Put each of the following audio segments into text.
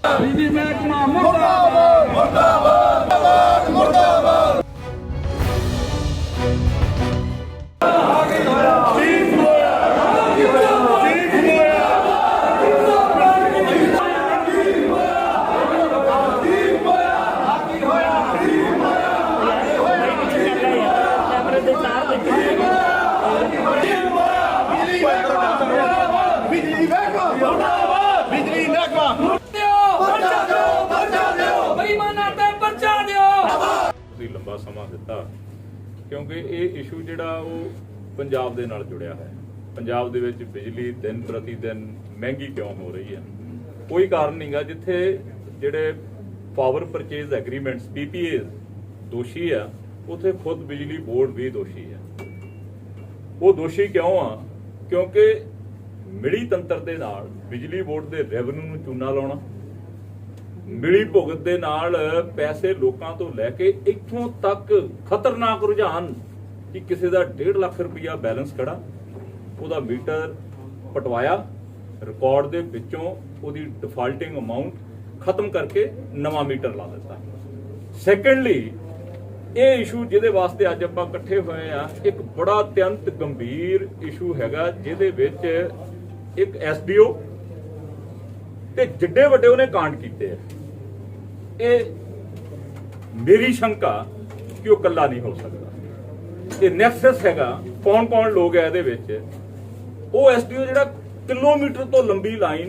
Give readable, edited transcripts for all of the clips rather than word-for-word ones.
बिजली महकमा मुर्दाबाद मुर्दाबाद मुर्दाबाद। लंबा समा दिता क्योंकि ये इशू जिहड़ा वो पंजाब दे नाल जुड़िया है। पंजाब दे विच बिजली दिन प्रति दिन महंगी क्यों हो रही है, कोई कारण नहीं गा। जिथे जिहड़े पावर परचेज एग्रीमेंट्स PPA दोषी आ, उथे खुद बिजली बोर्ड भी दोषी है। वो दोषी क्यों आ? क्योंकि मिली तंत्र दे नाल बिजली बोर्ड दे रेवन्यू नूं चूना लाउणा, मिली भुगत दे नाल पैसे लोकां तो लैके इत्थों तक खतरनाक रुझान कि किसी का 1.5 लाख रुपया बैलेंस खड़ा, उहदा मीटर पटवाया, रिकॉर्ड दे विचों उहदी डिफाल्टिंग अमाउंट खत्म करके नवा मीटर ला दिता। सैकेंडली ये इशू जिहदे वास्ते अज आपां इकट्ठे होए आ, एक बड़ा अत्यंत गंभीर इशू हैगा जिहदे विच एक SDO ते जिड्डे वड्डे उहने कांड कीते हैं। ये मेरी शंका कि वो कल्ला नहीं हो सकता। ये नैक्सस हैगा, कौन कौन लोग है इहदे वो SDO जिहड़ा किलोमीटर तो लंबी लाइन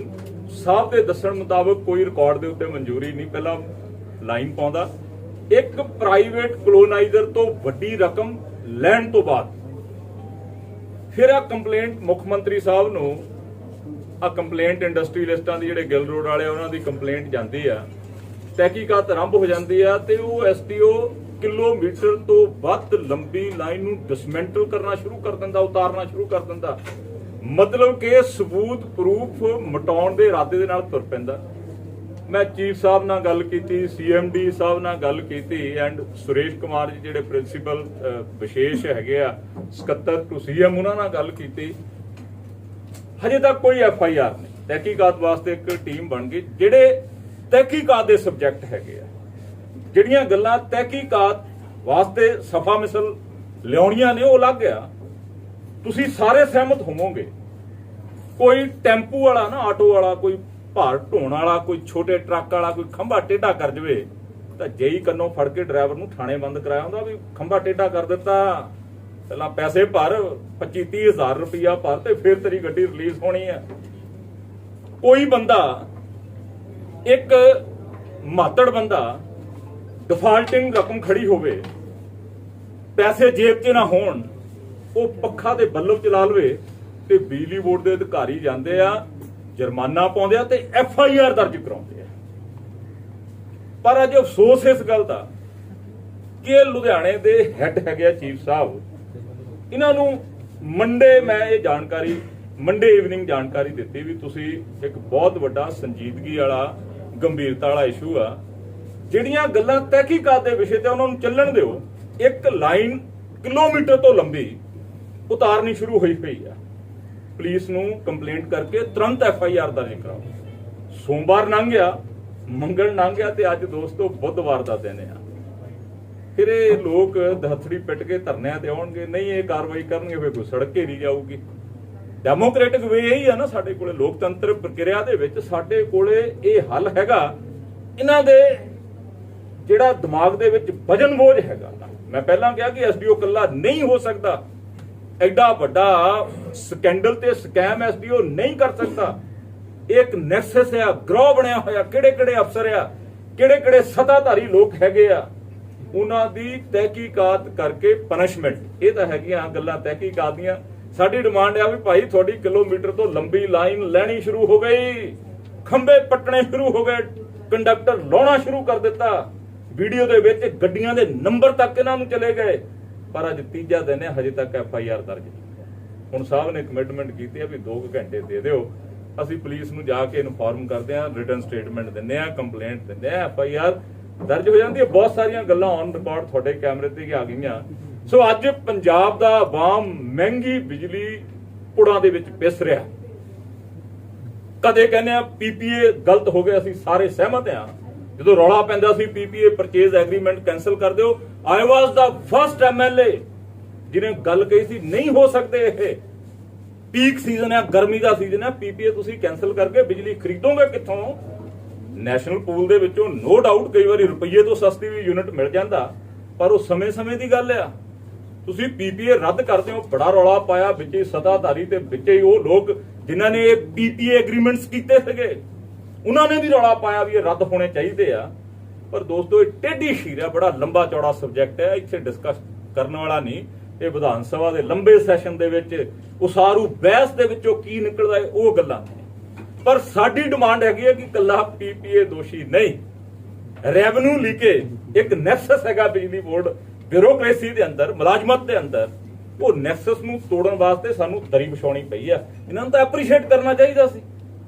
साहब के दस्सण मुताबक कोई रिकॉर्ड के उत्ते मंजूरी नहीं पहला लाइन पाउंदा, एक प्राइवेट कलोनाइजर तो वड्डी रकम लैण तो बाद फिर आ कंप्लेंट मुख मंत्री साहब नूं आ कंप्लेंट इंडस्ट्रीलिस्टां दी जिहड़े गिल रोड वाले उन्हां दी कंप्लेंट जांदी आ, तहकीकात आरंभ हो जाती है ते वो SDO किलोमीटर तो वध लंबी लाइन नूं डिसमेंटल करना शुरू कर दिंदा, उतारना शुरू कर दिंदा। मतलब कि सबूत प्रूफ मटाउण दे इरादे दे नाल तुर पैंदा। मैं चीफ साहब नाल गल कीती, CMD साहब नाल गल कीती एंड सुरेश कुमार जी जिहड़े प्रिंसीपल विशेष हैगे आ सकत्तर टू CM उन्हां नाल गल कीती। हजे तक कोई FIR नहीं। तहकीकात वास्ते एक टीम बन गई जिहड़े तहकीकात दे सब्जैक्ट हैगे आ, जिहड़ियां गल्लां तहकीकात वास्ते सफा मिसल लियाउणियां ने वो अलग आ। तुसीं सारे सहमत होवोगे। कोई टैंपू वाला ना, आटो वाला, कोई भार ढोण वाला, कोई छोटे ट्रक वाला, कोई खंभा टेढ़ा कर जावे तां जेई कन्नों फड़ के ड्राइवर नूं थाणे बंद कराया हुंदा भी खंभा टेढ़ा कर दिता, पहला पैसे भर 25-30 हज़ार रुपया भर ते फिर तेरी गड्डी रिलीज होनी है। कोई बंदा एक मातड़ बंदा डिफाल्टिंग रकम खड़ी होवे, पैसे जेब च ना होण, वो पक्खा ते बल्ब चला लवे ते बिजली बोर्ड के अधिकारी जांदे आ, जुर्माना पाउंदे आ ते FIR दर्ज कराउंदे आ। पर अज अफसोस इस गल दा कि लुधियाणे दे हैड हैगे चीफ साहब, इन्हां नूं मंडे मैं ये जानकारी मंडे इवनिंग जानकारी दित्ती भी तुसीं एक बहुत वड्डा संजीदगी वाला गंभीरता वाला इशू आ, जिहड़ियां गल्लां तहकीकात दे विषय ते उन्हां नूं चलण दिओ। एक लाइन किलोमीटर तो लंबी उतारनी शुरू हुई पई आ, पुलिस नूं कंप्लेंट करके तुरंत FIR दर्ज कराओ। सोमवार लंघ गया, मंगल लंघ गया ते अज दोस्तों बुधवार दा दिन आ। फिर ये लोग दहथड़ी पिट के धरनिਆਂ ते आउणगे, नहीं ये कार्रवाई करनगे, फिर कोई सड़क घेरी जाऊगी। डेमोक्रेटिक वे यही है ना साडे कोले, लोकतंत्र प्रक्रिया दे विच साडे कोले ये हल हैगा। इन्हां दे जिहड़ा दिमाग दे विच वजन बोझ हैगा, मैं पहलां कहा कि SDO कल्ला नहीं हो सकता, एडा वड्डा स्कैंडल ते स्कैम SDO नहीं कर सकता। एक नैक्सस है, ग्रोह बनया होया, किहड़े-किहड़े अफसर आ, किहड़े-किहड़े सत्ताधारी लोग हैगे आ, उन्हां दी तहकीकात करके पनिशमेंट। ये तां हैगियां गल्लां तहकीकात दीयां। साडी डिमांड आ भी भाई थोड़ी किलोमीटर तो लंबी लाइन लैनी शुरू हो गई, खंबे पट्टने शुरू हो गए, कंडक्टर लाउणा शुरू कर दिता, वीडियो दे विच गड्डियां दे नंबर तक इन्हां नूं चले गए। पर अज तीजा दिन है, हजे तक FIR दर्ज नहीं। हुण साहब ने कमिटमेंट की है भी 2 घंटे दे दिओ, असीं पुलिस नूं जाके इनफॉर्म करते हैं, रिटन स्टेटमेंट दिंदे आ, कंप्लेंट दिंदे आ, FIR दर्ज हो जाती है। बहुत सारियां गल्लां ऑन रिकॉर्ड तुहाडे कैमरे ते आ गईयां। सो अज पंजाब दा आवाम महंगी बिजली पुड़ां दे विच पिस रिहा। ਕਦੇ ਕਹਿੰਦੇ ਆ ਪੀਪੀਏ ਗਲਤ ਹੋ ਗਿਆ, ਅਸੀਂ ਸਾਰੇ ਸਹਿਮਤ ਆ। ਜਦੋਂ ਰੌਲਾ ਪੈਂਦਾ ਸੀ ਪੀਪੀਏ ਪਰਚੇਜ਼ ਐਗਰੀਮੈਂਟ ਕੈਂਸਲ ਕਰ ਦਿਓ, ਆਈ ਵਾਸ ਦਾ ਫਰਸਟ ਐਮਐਲਏ ਜਿਹਨੇ ਗੱਲ ਕਹੀ ਸੀ ਨਹੀਂ ਹੋ ਸਕਦੇ, ਇਹ ਪੀਕ ਸੀਜ਼ਨ ਹੈ, ਗਰਮੀ ਦਾ ਸੀਜ਼ਨ ਹੈ, ਪੀਪੀਏ ਤੁਸੀਂ ਕੈਂਸਲ ਕਰਕੇ ਬਿਜਲੀ ਖਰੀਦੋਗੇ ਕਿੱਥੋਂ? ਨੈਸ਼ਨਲ ਪੂਲ ਦੇ ਵਿੱਚੋਂ ਨੋ ਡਾਊਟ ਕਈ ਵਾਰੀ ਰੁਪਈਏ ਤੋਂ ਸਸਤੀ ਵੀ ਯੂਨਿਟ ਮਿਲ ਜਾਂਦਾ, ਪਰ ਉਹ ਸਮੇਂ-ਸਮੇਂ ਦੀ ਗੱਲ ਆ। ਤੁਸੀਂ ਪੀਪੀਏ ਰੱਦ ਕਰਦੇ ਹੋ, ਬੜਾ ਰੌਲਾ ਪਾਇਆ ਵਿੱਚ ਹੀ ਸੱਤਾਧਾਰੀ ਤੇ ਵਿੱਚ ਹੀ ਉਹ ਲੋਕ ਜਿਨ੍ਹਾਂ ਨੇ ਇਹ ਪੀਪੀਏ ਐਗਰੀਮੈਂਟਸ ਕੀਤੇ ਸੀਗੇ, ਉਹਨਾਂ ਨੇ ਵੀ ਰੌਲਾ ਪਾਇਆ ਵੀ ਇਹ ਰੱਦ ਹੋਣੇ ਚਾਹੀਦੇ ਆ। ਪਰ ਦੋਸਤੋ ਇਹ ਟੇਢੀ ਸ਼ੀਰ ਹੈ, ਬੜਾ ਲੰਬਾ ਚੌੜਾ ਸਬਜੈਕਟ ਹੈ, ਇੱਥੇ ਡਿਸਕਸ ਕਰਨ ਵਾਲਾ ਨਹੀਂ। ਇਹ ਵਿਧਾਨ ਸਭਾ ਦੇ ਲੰਬੇ ਸੈਸ਼ਨ ਦੇ ਵਿੱਚ ਉਸਾਰੂ ਬਹਿਸ ਦੇ ਵਿੱਚੋਂ ਕੀ ਨਿਕਲਦਾ ਹੈ ਉਹ ਗੱਲਾਂ ਨੇ। ਪਰ ਸਾਡੀ ਡਿਮਾਂਡ ਹੈਗੀ ਹੈ ਕਿ ਕੱਲਾ ਪੀਪੀਏ ਦੋਸ਼ੀ ਨਹੀਂ, ਰੈਵਨਿਊ ਲੀਕੇਜ ਇੱਕ ਨੈਕਸਸ ਹੈਗਾ ਬਿਜਲੀ ਬੋਰਡ ਬਿਊਰੋਕ੍ਰੇਸੀ ਦੇ ਅੰਦਰ, ਮੁਲਾਜ਼ਮਤ ਦੇ ਅੰਦਰ, ਉਹ ਨੈਕਸਸ ਨੂੰ ਤੋੜਨ ਵਾਸਤੇ ਸਾਨੂੰ ਦਰੀ ਵਿਛਾਉਣੀ ਪਈ ਆ। ਇਹਨਾਂ ਨੂੰ ਤਾਂ ਐਪਰੀਸ਼ੀਏਟ ਕਰਨਾ ਚਾਹੀਦਾ ਸੀ,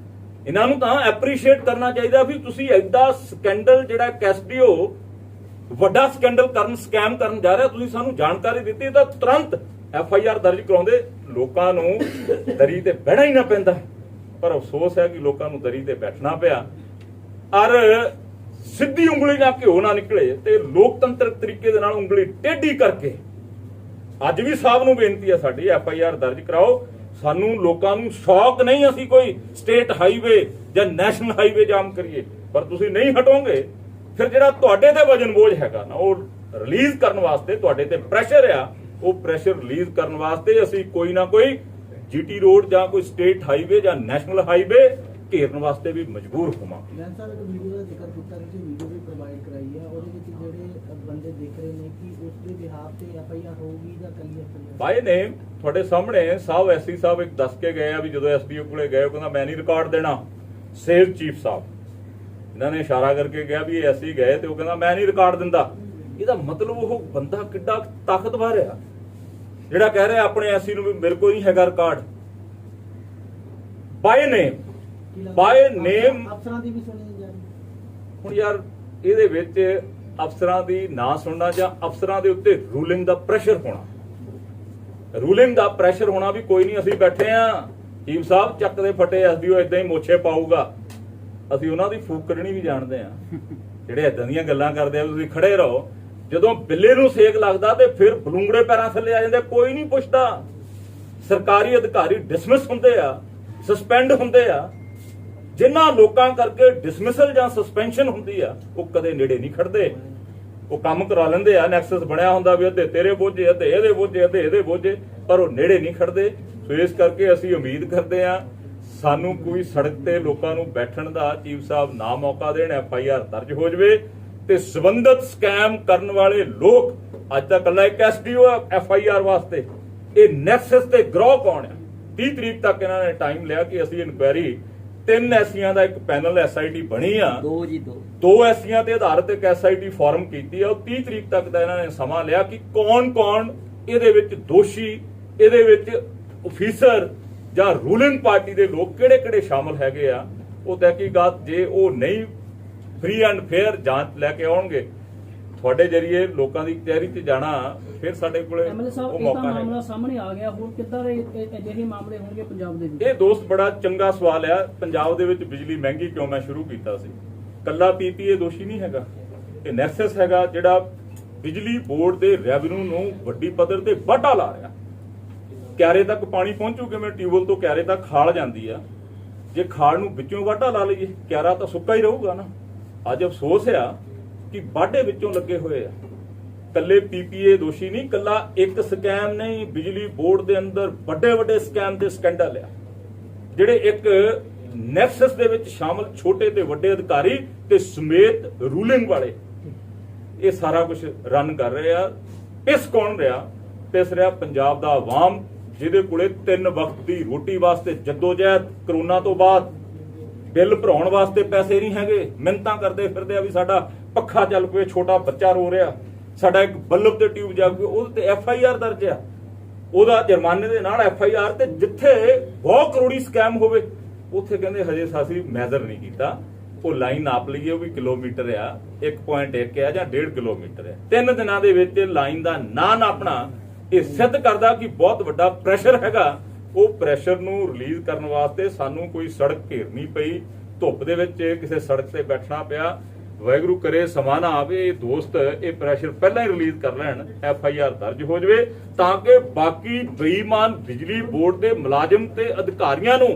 ਇਹਨਾਂ ਨੂੰ ਤਾਂ ਐਪਰੀਸ਼ੀਏਟ ਕਰਨਾ ਚਾਹੀਦਾ ਵੀ ਤੁਸੀਂ ਐਡਾ ਸਕੈਂਡਲ ਜਿਹੜਾ ਕੈਸਡੀਓ ਵੱਡਾ ਸਕੈਂਡਲ ਕਰਨ, ਸਕੈਮ ਕਰਨ ਜਾ ਰਿਹਾ, ਤੁਸੀਂ ਸਾਨੂੰ ਜਾਣਕਾਰੀ ਦਿੱਤੀ ਤਾਂ ਤੁਰੰਤ ਐਫਆਈਆਰ ਦਰਜ ਕਰਾਉਂਦੇ, ਲੋਕਾਂ ਨੂੰ ਦਰੀ ਤੇ ਬਹਿਣਾ ਹੀ ਨਾ ਪੈਂਦਾ। ਪਰ ਅਫਸੋਸ ਹੈ ਕਿ ਲੋਕਾਂ ਨੂੰ ਦਰੀ ਤੇ ਬੈਠਣਾ ਪਿਆ, ਔਰ ਸਿੱਧੀ ਉਂਗਲੀ ਨਾਲ ਘਿਓ ਨਾ ਨਿਕਲੇ ਤੇ ਲੋਕਤੰਤਰਕ ਤਰੀਕੇ ਦੇ ਨਾਲ ਉਂਗਲੀ ਟੇਢੀ ਕਰਕੇ ਅੱਜ ਵੀ ਸਾਹਿਬ ਨੂੰ ਬੇਨਤੀ ਹੈ ਸਾਡੀ, ਐਫਆਈਆਰ ਦਰਜ ਕਰਾਓ। ਸਾਨੂੰ ਲੋਕਾਂ ਨੂੰ ਸ਼ੌਕ ਨਹੀਂ ਅਸੀਂ ਕੋਈ ਸਟੇਟ ਹਾਈਵੇ ਜਾਂ ਨੈਸ਼ਨਲ ਹਾਈਵੇ ਜਾਮ ਕਰੀਏ, ਪਰ ਤੁਸੀਂ ਨਹੀਂ ਹਟੋਗੇ, ਫਿਰ ਜਿਹੜਾ ਤੁਹਾਡੇ ਤੇ ਵਜਨ ਬੋਝ ਹੈਗਾ ਨਾ ਉਹ ਰਿਲੀਜ਼ ਕਰਨ ਵਾਸਤੇ, ਤੁਹਾਡੇ ਤੇ ਪ੍ਰੈਸ਼ਰ ਆ, ਉਹ ਪ੍ਰੈਸ਼ਰ ਰਿਲੀਜ਼ ਕਰਨ ਵਾਸਤੇ ਅਸੀਂ ਕੋਈ ਨਾ ਕੋਈ ਜੀਟੀ ਰੋਡ ਜਾਂ ਕੋਈ ਸਟੇਟ ਹਾਈਵੇ ਜਾਂ ਨੈਸ਼ਨਲ ਹਾਈਵੇ ਘੇਰਨ ਵਾਸਤੇ ਵੀ ਮਜਬੂਰ ਹੋਵਾਂਗੇ। ਮੈਂ ਸਾਹਿਬ ਇੱਕ ਵੀਡੀਓ ਦਾ ਜ਼ਿਕਰ ਕੀਤਾ, ਤੁਸੀਂ ਵੀਡੀਓ ਵੀ ਪ੍ਰੋਵਾਈਡ ਕਰਾਈ ਆ, ਉਹਦੇ ਵਿੱਚ ਜਿਹੜੇ ਬੰਦੇ ਦੇਖ ਰਹੇ ਨੇ ਕਿ ਉਸ ਦੇ ਬਿਹਾਫ ਤੇ ਐਫਆਈਆਰ ਹੋਊਗੀ ਜਾਂ ਕੱਲੀ ਐਫਆਈਆਰ ਬਾਈ ਨੇਮ ਤੁਹਾਡੇ ਸਾਹਮਣੇ ਸਾਹਿਬ ਐਸਸੀ ਸਾਹਿਬ ਇੱਕ ਦੱਸ ਕੇ ਗਏ ਆ ਵੀ ਜਦੋਂ ਐਸਡੀਓ ਕੋਲੇ ਗਏ ਉਹ ਕਹਿੰਦਾ ਮੈਂ ਨਹੀਂ ਰਿਕਾਰਡ ਦੇਣਾ। ਸੇਲ ਚੀਫ ਸਾਹਿਬ ਇਹਨਾਂ ਨੇ ਇਸ਼ਾਰਾ ਕਰਕੇ ਕਿਹਾ ਵੀ ਇਹ ਐਸੀ ਗਏ ਤੇ ਉਹ ਕਹਿੰਦਾ ਮੈਂ ਨਹੀਂ ਰਿਕਾਰਡ ਦਿੰਦਾ। ਇਹਦਾ ਮਤਲਬ ਉਹ ਬੰਦਾ ਕਿੱਡਾ ਤਾਕਤਵਰ ਆ ਜਿਹੜਾ ਕਹਿ ਰਿਹਾ ਆਪਣੇ ਐਸੀ ਨੂੰ ਵੀ ਮੇਰੇ ਕੋਲ ਨਹੀਂ ਹੈਗਾ ਰਿਕਾਰਡ। ਬਾਈ ਨੇਮ ਅਫਸਰਾਂ ਦੀ ਵੀ ਸੁਣੀ ਜਾ ਰਹੀ। ਹੁਣ ਯਾਰ ਇਹਦੇ ਵਿੱਚ ਅਫਸਰਾਂ ਦੀ ਨਾ ਸੁਣਨਾ ਜਾਂ ਅਫਸਰਾਂ ਦੇ ਉੱਤੇ ਰੂਲਿੰਗ ਦਾ ਪ੍ਰੈਸ਼ਰ ਹੋਣਾ, ਰੂਲਿੰਗ ਦਾ ਪ੍ਰੈਸ਼ਰ ਹੋਣਾ ਵੀ ਕੋਈ ਨਹੀਂ ਅਸੀਂ ਬੈਠੇ ਆ, ਚੀਫ ਸਾਹਿਬ ਚੱਕ ਦੇ ਫਟੇ ਐਸਡੀਓ ਇਦਾਂ ਹੀ ਮੋਛੇ ਪਾਊਗਾ, ਅਸੀਂ ਉਹਨਾਂ ਦੀ ਫੂਕ ਕੱਢਣੀ ਵੀ ਜਾਣਦੇ ਆ। ਜਿਹੜੇ ਇਦਾਂ ਦੀਆਂ ਗੱਲਾਂ ਕਰਦੇ ਆ ਤੁਸੀਂ ਖੜੇ ਰਹੋ, ਜਦੋਂ ਬਿੱਲੇ ਨੂੰ ਸੇਕ ਲੱਗਦਾ ਤੇ ਫਿਰ ਬਲੂੰਗੜੇ ਪੈਰਾਂ ਥੱਲੇ ਆ ਜਾਂਦੇ, ਕੋਈ ਨਹੀਂ ਪੁੱਛਦਾ। ਸਰਕਾਰੀ ਅਧਿਕਾਰੀ ਡਿਸਮਿਸ ਹੁੰਦੇ ਆ, ਸਸਪੈਂਡ ਹੁੰਦੇ ਆ। ਜਿਨ੍ਹਾਂ ਲੋਕਾਂ ਕਰਕੇ ਡਿਸਮਿਸਲ ਜਾਂ ਸਸਪੈਂਸ਼ਨ ਹੁੰਦੀ ਆ ਉਹ ਕਦੇ ਨੇੜੇ ਨਹੀਂ ਖੜਦੇ, ਉਹ ਕੰਮ ਕਰਾ ਲੈਂਦੇ ਆ, ਨੈਕਸਸ ਬਣਿਆ ਹੁੰਦਾ ਵੀ ਅੱਧੇ ਤੇਰੇ ਬੋਝੇ, ਅੱਧੇ ਇਹਦੇ ਬੋਝੇ, ਅੱਧੇ ਇਹਦੇ ਬੋਝੇ, ਪਰ ਉਹ ਨੇੜੇ ਨਹੀਂ ਖੜਦੇ। ਸੋ ਇਸ ਕਰਕੇ ਅਸੀਂ ਉਮੀਦ ਕਰਦੇ ਆ ਸਾਨੂੰ ਕੋਈ ਸੜਕ ਤੇ ਲੋਕਾਂ ਨੂੰ ਬੈਠਣ ਦਾ ਚੀਫ ਸਾਹਿਬ ਨਾ ਮੌਕਾ ਦੇਣ, ਐਫਆਈਆਰ ਦਰਜ ਹੋ ਜਾਵੇ ਤੇ ਸਬੰਧਤ ਸਕੈਮ ਕਰਨ ਵਾਲੇ ਲੋਕ, ਅੱਜ ਤੱਕ ਕੱਲਾ ਇੱਕ ਐਸਡੀਓ ਐਫਆਈਆਰ ਵਾਸਤੇ, ਇਹ ਨੈਕਸਸ ਤੇ ਗਰੋਹ ਕੌਣ ਆ? 30 ਤਰੀਕ ਤੱਕ ਇਹਨਾਂ ਨੇ ਟਾਈਮ ਲਿਆ ਕਿ ਅਸੀਂ ਇਨਕੁਆਇਰੀ 3 ਐਸੀਆਂ ਦਾ ਇੱਕ ਪੈਨਲ ਐਸਆਈਟੀ ਬਣੀ ਆ, ਦੋ ਐਸੀਆਂ ਤੇ ਆਧਾਰਿਤ ਇੱਕ ਐਸਆਈਟੀ ਫਾਰਮ ਕੀਤੀ ਆ। ਉਹ 30 ਤਰੀਕ ਤੱਕ ਦਾ ਇਹਨਾਂ ਨੇ ਸਮਾਂ ਲਿਆ ਕਿ ਕੌਣ ਇਹਦੇ ਵਿੱਚ ਦੋਸ਼ੀ, ਇਹਦੇ ਵਿੱਚ ਅਫੀਸਰ ਜਾਂ ਰੂਲਿੰਗ ਪਾਰਟੀ ਦੇ ਲੋਕ ਕਿਹੜੇ ਸ਼ਾਮਲ ਹੈਗੇ ਆ। ਉਹ ਤਹਿਕੀਕਾਤ ਜੇ ਉਹ ਨਹੀਂ ਫ੍ਰੀ ਐਂਡ ਫੇਅਰ ਜਾਂਚ ਲੈ ਕੇ ਆਉਣਗੇ ਤੁਹਾਡੇ ਜਰੀਏ ਲੋਕਾਂ ਦੀ ਕਚਹਿਰੀ 'ਚ ਜਾਣਾ, ਫਿਰ ਸਾਡੇ ਕੋਲੇ ਉਹ ਮੌਕਾ ਹੈ। ਮਾਮਲਾ ਸਾਹਮਣੇ ਆ ਗਿਆ, ਹੋਰ ਕਿੱਦਾਂ ਦੇ ਅਜਿਹੇ ਮਾਮਲੇ ਹੋਣਗੇ ਪੰਜਾਬ ਦੇ ਵਿੱਚ? ਇਹ ਦੋਸਤ ਬੜਾ ਚੰਗਾ ਸਵਾਲ ਆ। ਪੰਜਾਬ ਦੇ ਵਿੱਚ ਬਿਜਲੀ ਮਹਿੰਗੀ ਕਿਉਂ ਮੈਂ ਸ਼ੁਰੂ ਕੀਤਾ ਸੀ, ਕੱਲਾ ਪੀਪੀਏ ਦੋਸ਼ੀ ਨਹੀਂ ਹੈਗਾ, ਇਹ ਨੈਕਸਸ ਹੈਗਾ ਜਿਹੜਾ ਬਿਜਲੀ ਬੋਰਡ ਦੇ ਰੈਵਨਿਊ ਨੂੰ ਵੱਡੀ ਪੱਧਰ ਤੇ ਵਾਧਾ ਲਾ ਰਿਹਾ। ਕਿਆਰੇ ਤੱਕ ਪਾਣੀ ਪਹੁੰਚੂ ਕਿਵੇਂ? ਟਿਊਬਵੈਲ ਤੋਂ ਕਿਆਰੇ ਤੱਕ ਖਾਲ ਜਾਂਦੀ ਆ, ਜੇ ਖਾਲ ਨੂੰ ਵਿੱਚੋਂ ਵਾਧਾ ਲਾ ਲਈਏ ਕਿਆਰਾ ਤਾਂ ਸੁੱਕਾ ਹੀ ਰਹੂਗਾ ਨਾ। ਅੱਜ ਅਫਸੋਸ ਆ ਕਿ ਵਾਢੇ ਵਿੱਚੋਂ ਲੱਗੇ ਹੋਏ ਆ। ਕੱਲੇ ਪੀਪੀਏ ਦੋਸ਼ੀ ਨਹੀਂ, ਕੱਲਾ ਇੱਕ ਸਕੈਮ ਨਹੀਂ, ਬਿਜਲੀ ਬੋਰਡ ਦੇ ਅੰਦਰ ਵੱਡੇ ਸਕੈਮ ਦੇ ਸਕੈਂਡਲ ਆ ਜਿਹੜੇ ਇੱਕ ਨੈਕਸਸ ਦੇ ਵਿੱਚ ਸ਼ਾਮਲ ਛੋਟੇ ਤੇ ਵੱਡੇ ਅਧਿਕਾਰੀ ਤੇ ਸਮੇਤ ਰੂਲਿੰਗ ਵਾਲੇ ਇਹ ਸਾਰਾ ਕੁਝ ਰਨ ਕਰ ਰਹੇ ਆ। ਪਿਸ ਕੌਣ ਰਿਹਾ? ਪਿਸ ਰਿਹਾ ਪੰਜਾਬ ਦਾ ਆਵਾਮ, ਜਿਹਦੇ ਕੋਲੇ 3 ਵਕਤ ਦੀ ਰੋਟੀ ਵਾਸਤੇ ਜਦੋਜਹਿਦ, ਕਰੋਨਾ ਤੋਂ ਬਾਅਦ ਬਿੱਲ ਭਰਾਉਣ ਵਾਸਤੇ ਪੈਸੇ ਨਹੀਂ ਹੈਗੇ, ਮਿੰਨਤਾਂ ਕਰਦੇ ਫਿਰਦੇ ਆ ਵੀ ਸਾਡਾ ਪੱਖਾ ਚੱਲ ਪਵੇ, ਛੋਟਾ ਬੱਚਾ ਰੋ ਰਿਹਾ, ਸਾਡਾ ਇੱਕ ਬੱਲਬ ਤੇ ਟਿਊਬ ਜਾਗ ਪਈ, ਉਹਦੇ ਤੇ ਐਫਆਈਆਰ ਦਰਜ ਆ, ਉਹਦਾ ਜੁਰਮਾਨੇ ਦੇ ਨਾਲ ਐਫਆਈਆਰ। ਤੇ ਜਿੱਥੇ ਬਹੁਤ ਕਰੋੜੀ ਸਕੈਮ ਹੋਵੇ ਉੱਥੇ ਕਹਿੰਦੇ ਹਜੇ ਅਸੀਂ ਮੈਜ਼ਰ ਨਹੀਂ ਕੀਤਾ, ਉਹ ਲਾਈਨ ਨਾਪ ਲਈਏ ਉਹ ਵੀ ਕਿਲੋਮੀਟਰ ਆ, 1.1 ਆ ਜਾਂ 1.5 ਕਿਲੋਮੀਟਰ ਆ। 3 ਦਿਨਾਂ ਦੇ ਵਿੱਚ ਲਾਈਨ ਦਾ ਨਾ ਨਾਪਣਾ ਇਹ ਸਿੱਧ ਕਰਦਾ ਕਿ ਬਹੁਤ ਵੱਡਾ ਪ੍ਰੈਸ਼ਰ ਹੈਗਾ ਉਹ ਪ੍ਰੈਸ਼ਰ ਨੂੰ ਰਿਲੀਜ਼ ਕਰਨ ਵਾਸਤੇ ਸਾਨੂੰ ਕੋਈ ਸੜਕ ਘੇਰਨੀ ਪਈ, ਧੁੱਪ ਦੇ ਵਿੱਚ ਕਿਸੇ ਸੜਕ ਤੇ ਬੈਠਣਾ ਪਿਆ। ਵਾਹਿਗੁਰੂ ਕਰੇ ਸਮਾਂ ਨਾ ਆਵੇ, ਇਹ ਦੋਸਤ ਇਹ ਪ੍ਰੈਸ਼ਰ ਪਹਿਲਾਂ ਹੀ ਰਿਲੀਜ਼ ਕਰ ਲੈਣ, FIR ਦਰਜ ਹੋ ਜਾਵੇ, ਤਾਂ ਕਿ ਬਾਕੀ ਬੇਈਮਾਨ ਬਿਜਲੀ ਬੋਰਡ ਦੇ ਮੁਲਾਜ਼ਮ ਤੇ ਅਧਿਕਾਰੀਆਂ ਨੂੰ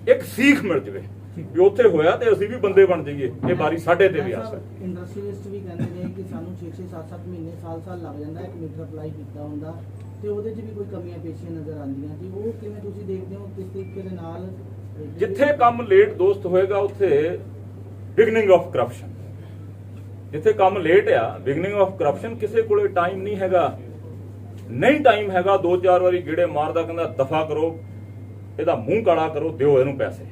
ਇੱਕ ਸੀਖ ਮਿਲ ਜਾਵੇ ਵੀ ਉੱਥੇ ਹੋਇਆ ਤੇ ਅਸੀਂ ਵੀ ਬੰਦੇ ਬਣ ਜਾਈਏ। ਇਹ ਵਾਰੀ ਸਾਡੇ ਤੇ ਵੀ ਆ ਸਕਦੀ। ਇੰਡਸਟਰੀਲਿਸਟ ਵੀ ਕਹਿੰਦੇ ਨੇ ਕਿ ਸਾਨੂੰ 6-6 7-7 ਮਹੀਨੇ ਸਾਲ ਲੱਗ ਜਾਂਦਾ ਇੱਕ ਮੀਟਰ ਅਪਲਾਈ ਕੀਤਾ ਹੁੰਦਾ, ਤੇ ਉਹਦੇ 'ਚ ਵੀ ਕੋਈ ਕਮੀਆਂ ਪੇਸ਼ੀਆਂ ਨਜ਼ਰ ਆਉਂਦੀਆਂ, ਤੇ ਉਹ ਕਿਵੇਂ ਤੁਸੀਂ ਦੇਖਦੇ ਹੋ ਕਿਸ ਤਰੀਕੇ ਦੇ ਨਾਲ? ਜਿੱਥੇ ਕੰਮ ਲੇਟ ਦੋਸਤ ਹੋਏਗਾ ਉੱਥੇ ਬਿਗਨਿੰਗ ਆਫ ਕਰਪਸ਼ਨ। ਜਿੱਥੇ ਕੰਮ ਲੇਟ ਆ, ਬਿਗਨਿੰਗ ਆਫ ਕਰਪਸ਼ਨ। ਕਿਸੇ ਕੋਲੇ ਟਾਈਮ ਨਹੀਂ ਹੈਗਾ, ਨਹੀਂ ਟਾਈਮ ਹੈਗਾ, 2-4 ਵਾਰੀ ਗੇੜੇ ਮਾਰਦਾ, ਕਹਿੰਦਾ ਦਫਾ ਕਰੋ, ਇਹਦਾ ਮੂੰਹ ਕਾਲਾ ਕਰੋ, ਦਿਓ ਇਹਨੂੰ ਪੈਸੇ।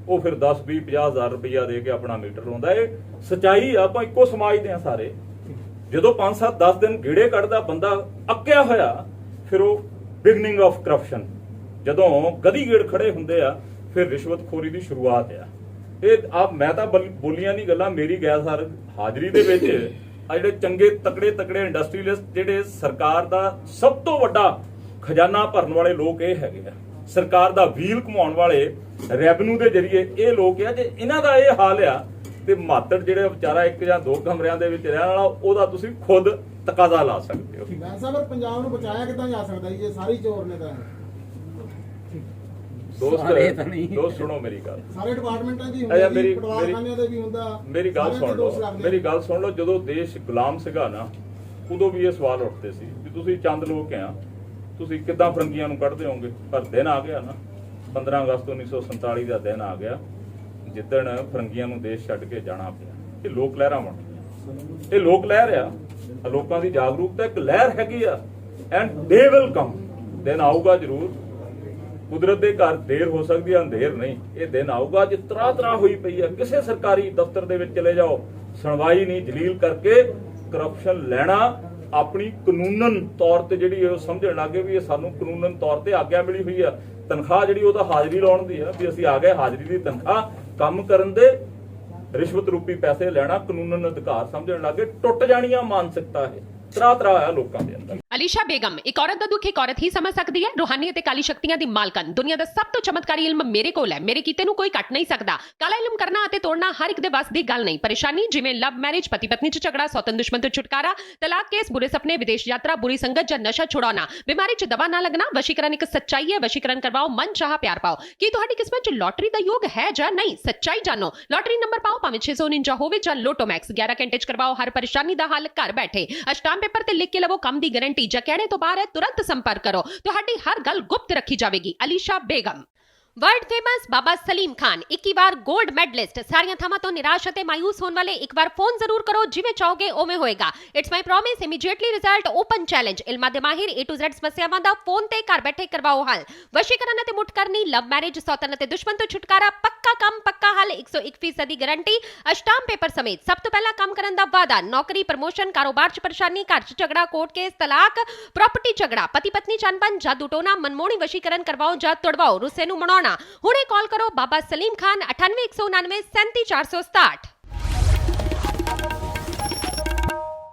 ਉਹ ਫਿਰ 10-20-50 ਹਜ਼ਾਰ ਰੁਪਈਆ ਦੇ ਕੇ ਆਪਣਾ ਮੀਟਰ ਲਾਉਂਦਾ। ਇਹ ਸੱਚਾਈ ਆ, ਆਪਾਂ ਇੱਕੋ ਸਮਾਜ ਦੇ ਆ ਸਾਰੇ। ਜਦੋਂ 5-7-10 ਦਿਨ ਗੇੜੇ ਕੱਢਦਾ ਬੰਦਾ ਅੱਕਿਆ ਹੋਇਆ, ਫਿਰ ਉਹ ਬਿਗਨਿੰਗ ਆਫ ਕਰਪਸ਼ਨ। ਜਦੋਂ ਗਦੀ ਗੇੜ ਖੜੇ ਹੁੰਦੇ ਆ, ਫਿਰ ਰਿਸ਼ਵਤਖੋਰੀ ਦੀ ਸ਼ੁਰੂਆਤ ਆ। ਇਹ ਮੈਂ ਤਾਂ ਬੋਲੀਆਂ ਨਹੀਂ ਗੱਲਾਂ, ਮੇਰੀ ਗੈਰ ਹਾਜ਼ਰੀ ਦੇ ਵਿੱਚ ਆ ਜਿਹੜੇ ਚੰਗੇ ਤਕੜੇ ਇੰਡਸਟਰੀਅਲਿਸਟ, ਜਿਹੜੇ ਸਰਕਾਰ ਦਾ ਸਭ ਤੋਂ ਵੱਡਾ ਖਜ਼ਾਨਾ ਭਰਨ ਵਾਲੇ ਲੋਕ ਇਹ ਹੈਗੇ ਆ, ਸਰਕਾਰ ਦਾ ਵੀਲ ਘੁਮਾਉਣ ਵਾਲੇ ਰੈਵਨਿਊ ਦੇ ਜਰੀਏ ਇਹ ਲੋਕ ਆ। ਜੇ ਇਹਨਾਂ ਦਾ ਇਹ ਹਾਲ ਆ ਤੇ ਮਾਤੜ ਜਿਹੜੇ ਵਿਚਾਰਾ 1 ਜਾਂ 2 ਕਮਰਿਆਂ ਦੇ ਵਿੱਚ ਰਹਿਣ ਵਾਲਾ, ਉਹਦਾ ਤੁਸੀਂ ਖੁਦ ਤਕਾਜ਼ਾ ਲਾ ਸਕਦੇ ਹੋ। ਮੈਂ ਸਾਹਿਬ ਪੰਜਾਬ ਨੂੰ ਬਚਾਇਆ ਕਿੱਦਾਂ ਜਾ ਸਕਦਾ ਜੀ, ਇਹ ਸਾਰੀ ਚੋਰ ਨੇ ਤਾਂ? ਦੋਸਤ ਸੁਣੋ ਮੇਰੀ ਗੱਲ, ਸਾਰੇ ਡਿਪਾਰਟਮੈਂਟਾਂ ਦੀ ਅੱਛਾ ਹੁੰਦੀ, ਪਟਵਾਰਖਾਨਿਆਂ ਦੇ ਵੀ ਹੁੰਦਾ। ਮੇਰੀ ਗੱਲ ਸੁਣ ਲਓ। ਜਦੋਂ ਦੇਸ਼ ਗੁਲਾਮ ਸੀਗਾ ਨਾ, ਉਦੋਂ ਵੀ ਇਹ ਸਵਾਲ ਉੱਠਦੇ ਸੀ ਵੀ ਤੁਸੀਂ ਚੰਦ ਲੋਕ ਆ, ਤੁਸੀਂ ਕਿੱਦਾਂ ਫਰੰਗੀਆਂ ਨੂੰ ਕੱਢਦੇ ਹੋਵੋਗੇ। ਪਰ ਦਿਨ ਆ ਗਿਆ ਨਾ, 15 ਅਗਸਤ 1947 ਦਾ ਦਿਨ ਆ ਗਿਆ, ਜਿੱਦਣ ਫਰੰਗੀਆਂ ਨੂੰ ਦੇਸ਼ ਛੱਡ ਕੇ ਜਾਣਾ ਪਿਆ। ਇਹ ਲੋਕ ਲਹਿਰਾਂ ਬਣ ਗਈਆਂ। ਇਹ ਲੋਕ ਲਹਿਰ ਆ, ਲੋਕਾਂ ਦੀ ਜਾਗਰੂਕਤਾ ਇੱਕ ਲਹਿਰ ਹੈਗੀ ਆ। ਐਂਡ ਦੇ ਵਿਲ ਕਮ, ਦਿਨ ਆਊਗਾ ਜ਼ਰੂਰ। ਕੁਦਰਤ ਦੇ ਘਰ ਦੇਰ ਹੋ ਸਕਦੀ ਹੈ, ਅੰਧੇਰ ਨਹੀਂ। ਇਹ ਦਿਨ ਆਊਗਾ ਜੇ ਤਰਾ ਹੋਈ ਪਈ ਆ। ਕਿਸੇ ਸਰਕਾਰੀ ਦਫ਼ਤਰ ਦੇ ਵਿੱਚ ਚਲੇ ਜਾਓ, ਸੁਣਵਾਈ ਨਹੀਂ, ਜਲੀਲ ਕਰਕੇ ਕਰਪਸ਼ਨ ਲੈਣਾ ਆਪਣੀ ਕਾਨੂੰਨਨ ਤੌਰ ਤੇ ਜਿਹੜੀ ਉਹ ਸਮਝਣ ਲੱਗੇ ਵੀ ਇਹ ਸਾਨੂੰ ਕਾਨੂੰਨਨ ਤੌਰ ਤੇ ਆਗਿਆ ਮਿਲੀ ਹੋਈ ਆ। ਤਨਖਾਹ ਜਿਹੜੀ ਉਹਦਾ ਹਾਜ਼ਰੀ ਲਾਉਣ ਦੀ ਆ, ਵੀ ਅਸੀਂ ਆ ਗਏ ਹਾਜ਼ਰੀ ਦੀ ਤਨਖਾਹ, ਕੰਮ ਕਰਨ ਦੇ ਰਿਸ਼ਵਤ ਰੂਪੀ ਪੈਸੇ ਲੈਣਾ ਕਾਨੂੰਨਨ ਅਧਿਕਾਰ ਸਮਝਣ ਲੱਗੇ। ਟੁੱਟ ਜਾਣੀਆਂ ਮਾਨਸਿਕਤਾ ਹੈ, ਤਰਾ ਆ ਲੋਕਾਂ ਦੇ ਅੰਦਰ। ਅਲੀਸ਼ਾ ਬੇਗਮ, ਇੱਕ ਔਰਤ ਦਾ ਦੁੱਖ ਇੱਕ ਔਰਤ ਹੀ ਸਮਝ ਸਕਦੀ ਹੈ। ਰੂਹਾਨੀ ਅਤੇ ਕਾਲੀ ਸ਼ਕਤੀਆਂ ਦੀ ਮਾਲਕਨ, ਦੁਨੀਆ ਦਾ ਸਭ ਤੋਂ ਚਮਤਕਾਰੀ ਇਲਮ ਮੇਰੇ ਕੋਲ ਹੈ। ਮੇਰੇ ਕੀਤੇ ਨੂੰ ਕੋਈ ਕੱਟ ਨਹੀਂ ਸਕਦਾ। ਕਾਲਾ ਇਲਮ ਕਰਨਾ ਅਤੇ ਤੋੜਨਾ ਹਰ ਇੱਕ ਦੇ ਵੱਸ ਦੀ ਗੱਲ ਨਹੀਂ। ਪਰੇਸ਼ਾਨੀ ਜਿਵੇਂ ਲਵ ਮੈਰਿਜ, ਪਤੀ ਪਤਨੀ ਚ ਝਗੜਾ, ਸੌਤਨ ਦੁਸ਼ਮਣ ਤੋਂ ਛੁਟਕਾਰਾ, ਤਲਾਕ ਕੇਸ, ਬੁਰੇ ਸੁਪਨੇ, ਵਿਦੇਸ਼ ਯਾਤਰਾ, ਬੁਰੀ ਸੰਗਤ ਜਾਂ ਨਸ਼ਾ ਛੁਡਾਉਣਾ, ਬਿਮਾਰੀ ਚ ਦਵਾ ਨਾ ਲੱਗਣਾ। ਵਸ਼ੀਕਰਨ ਇੱਕ ਸੱਚਾਈ ਹੈ। ਵਸ਼ੀਕਰਨ ਕਰਵਾਓ, ਮਨ ਚਾਹਾ ਪਿਆਰ ਪਾਓ। ਕੀ ਤੁਹਾਡੀ ਕਿਸਮਤ ਚ ਲੋਟਰੀ ਦਾ ਯੋਗ ਹੈ ਜਾਂ ਨਹੀਂ? ਸੱਚਾਈ ਜਾਣੋ। ਲੋਟਰੀ ਨੰਬਰ ਪਾਓ, ਭਾਵੇਂ 649 ਹੋਵੇ ਜਾਂ ਲੋਟੋ ਮੈਕਸ। 11 ਘੰਟੇ ਚ ਕਰਵਾਓ ਹਰ ਪਰੇਸ਼ਾਨੀ ਦਾ ਹੱਲ ਘਰ ਬੈਠੇ। ਅਸ਼ਟਾਮ ਪੇਪਰ ਤੇ ਲਿਖ ਕੇ ਲਵੋ ਕੰਮ ਦੀ ਗਾਰੰਟੀ। ਜਾਂ ਕਹਿਣੇ ਤੋਂ ਬਾਹਰ तुरंत संपर्क करो, ਤੁਹਾਡੀ ਹਰ ਗੱਲ ਗੁਪਤ ਰੱਖੀ ਜਾਵੇਗੀ। ਅਲੀਸ਼ਾ ਬੇਗਮ। वर्ल्ड फेमस बाबा सलीम खान 21 बार गोल्ड मेडलिस्ट। सारियां थावां तो निराश अते मायूस होने वाले एक बार फोन जरूर करो, जिवें चाहोगे उवें होएगा। It's my promise, immediately result, open challenge. इल्मां दे माहिर A to Z समस्यावां दा फोन ते घर बैठे करवाओ हल। वशीकरण अते मुठ करनी, लव मैरिज, सौतन अते दुश्मन तो छुटकारा, पक्का काम पक्का हल, 101% गारंटी, अष्टाम पेपर समेत। सब तो पहला काम करन दा वादा, नौकरी, प्रमोशन, कारोबार च परेशानी, घर च झगड़ा, कोर्ट केस, तलाक, प्रॉपर्टी झगड़ा, पति पत्नी च अनबन, जादू टोना, मनमोहनी वशीकरण करवाओ जां तोड़वाओ, रुस्से नूं मनाउणा। हुणे कॉल करो बाबा सलीम खान 98 199 37 467।